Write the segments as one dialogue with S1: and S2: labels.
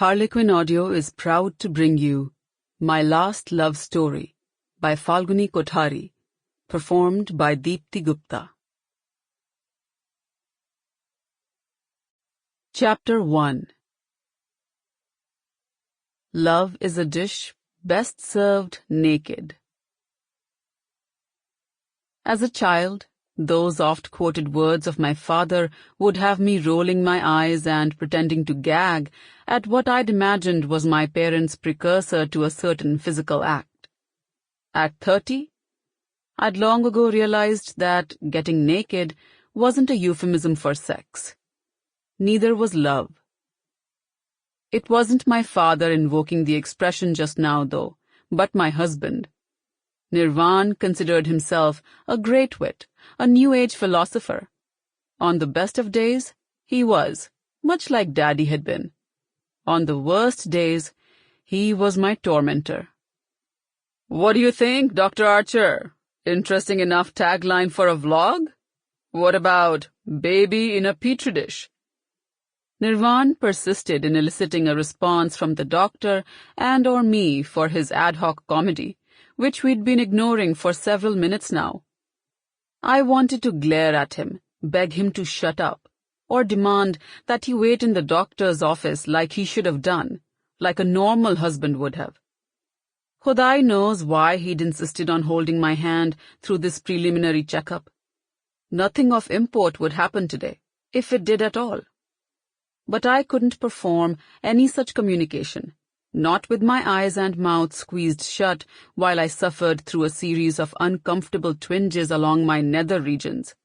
S1: Harlequin Audio is proud to bring you My Last Love Story by Falguni Kothari, performed by Deepti Gupta. Chapter 1. Love is a dish best served naked. As a child, those oft-quoted words of my father would have me rolling my eyes and pretending to gag at what I'd imagined was my parents' precursor to a certain physical act. At 30, I'd long ago realized that getting naked wasn't a euphemism for sex. Neither was love. It wasn't my father invoking the expression just now, though, but my husband. Nirvan considered himself a great wit, a New Age philosopher. On the best of days, he was, much like Daddy had been. On the worst days, he was my tormentor. "What do you think, Dr. Archer? Interesting enough tagline for a vlog? What about baby in a petri dish?" Nirvan persisted in eliciting a response from the doctor and or me for his ad hoc comedy, which we'd been ignoring for several minutes now. I wanted to glare at him, beg him to shut up, or demand that he wait in the doctor's office like he should have done, like a normal husband would have. Khudai knows why he'd insisted on holding my hand through this preliminary checkup. Nothing of import would happen today, if it did at all. But I couldn't perform any such communication, not with my eyes and mouth squeezed shut while I suffered through a series of uncomfortable twinges along my nether regions.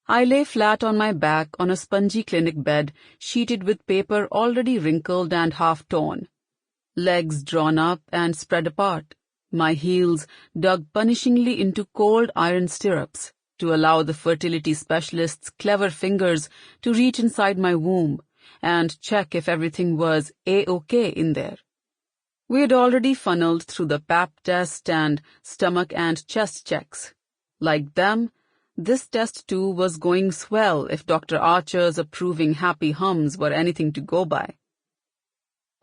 S1: I lay flat on my back on a spongy clinic bed sheeted with paper already wrinkled and half torn, legs drawn up and spread apart, my heels dug punishingly into cold iron stirrups to allow the fertility specialist's clever fingers to reach inside my womb and check if everything was A-OK in there. We had already funneled through the pap test and stomach and chest checks. Like them, this test too was going swell if Dr. Archer's approving happy hums were anything to go by.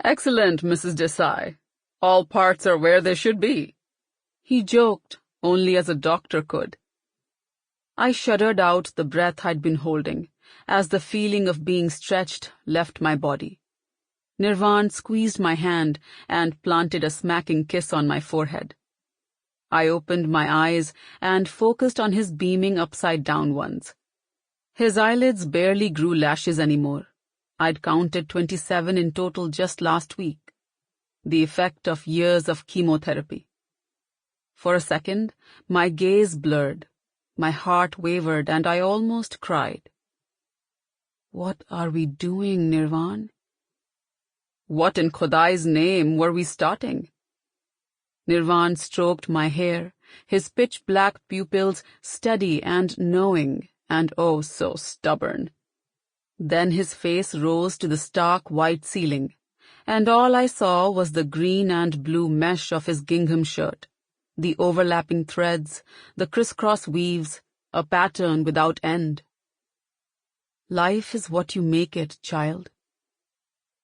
S1: "Excellent, Mrs. Desai. All parts are where they should be," he joked, only as a doctor could. I shuddered out the breath I'd been holding, as the feeling of being stretched left my body. Nirvan squeezed my hand and planted a smacking kiss on my forehead. I opened my eyes and focused on his beaming upside-down ones. His eyelids barely grew lashes anymore. I'd counted 27 in total just last week, the effect of years of chemotherapy. For a second, my gaze blurred. My heart wavered and I almost cried. "What are we doing, Nirvan? What in Khudai's name were we starting?" Nirvan stroked my hair, his pitch-black pupils steady and knowing, and oh so stubborn. Then his face rose to the stark white ceiling, and all I saw was the green and blue mesh of his gingham shirt, the overlapping threads, the crisscross weaves, a pattern without end. "Life is what you make it, child."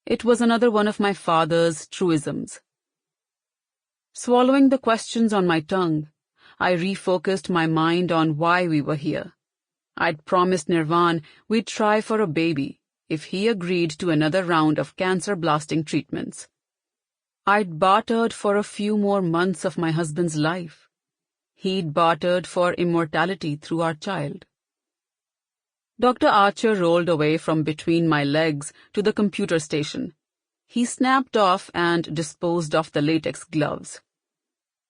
S1: It was another one of my father's truisms. Swallowing the questions on my tongue, I refocused my mind on why we were here. I'd promised Nirvan we'd try for a baby if he agreed to another round of cancer-blasting treatments. I'd bartered for a few more months of my husband's life. He'd bartered for immortality through our child. Dr. Archer rolled away from between my legs to the computer station. He snapped off and disposed of the latex gloves.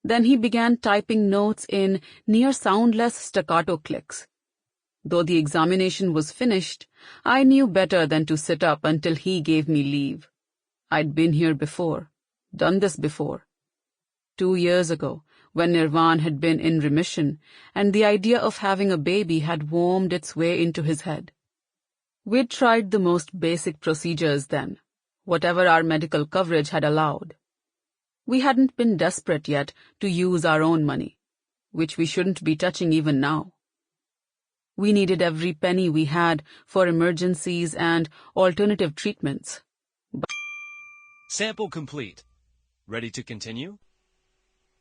S1: Then he began typing notes in near-soundless staccato clicks. Though the examination was finished, I knew better than to sit up until he gave me leave. I'd been here before. Done this before. 2 years ago, when Nirvan had been in remission, and the idea of having a baby had wormed its way into his head. We'd tried the most basic procedures then, whatever our medical coverage had allowed. We hadn't been desperate yet to use our own money, which we shouldn't be touching even now. We needed every penny we had for emergencies and alternative treatments.
S2: Sample complete. Ready to continue?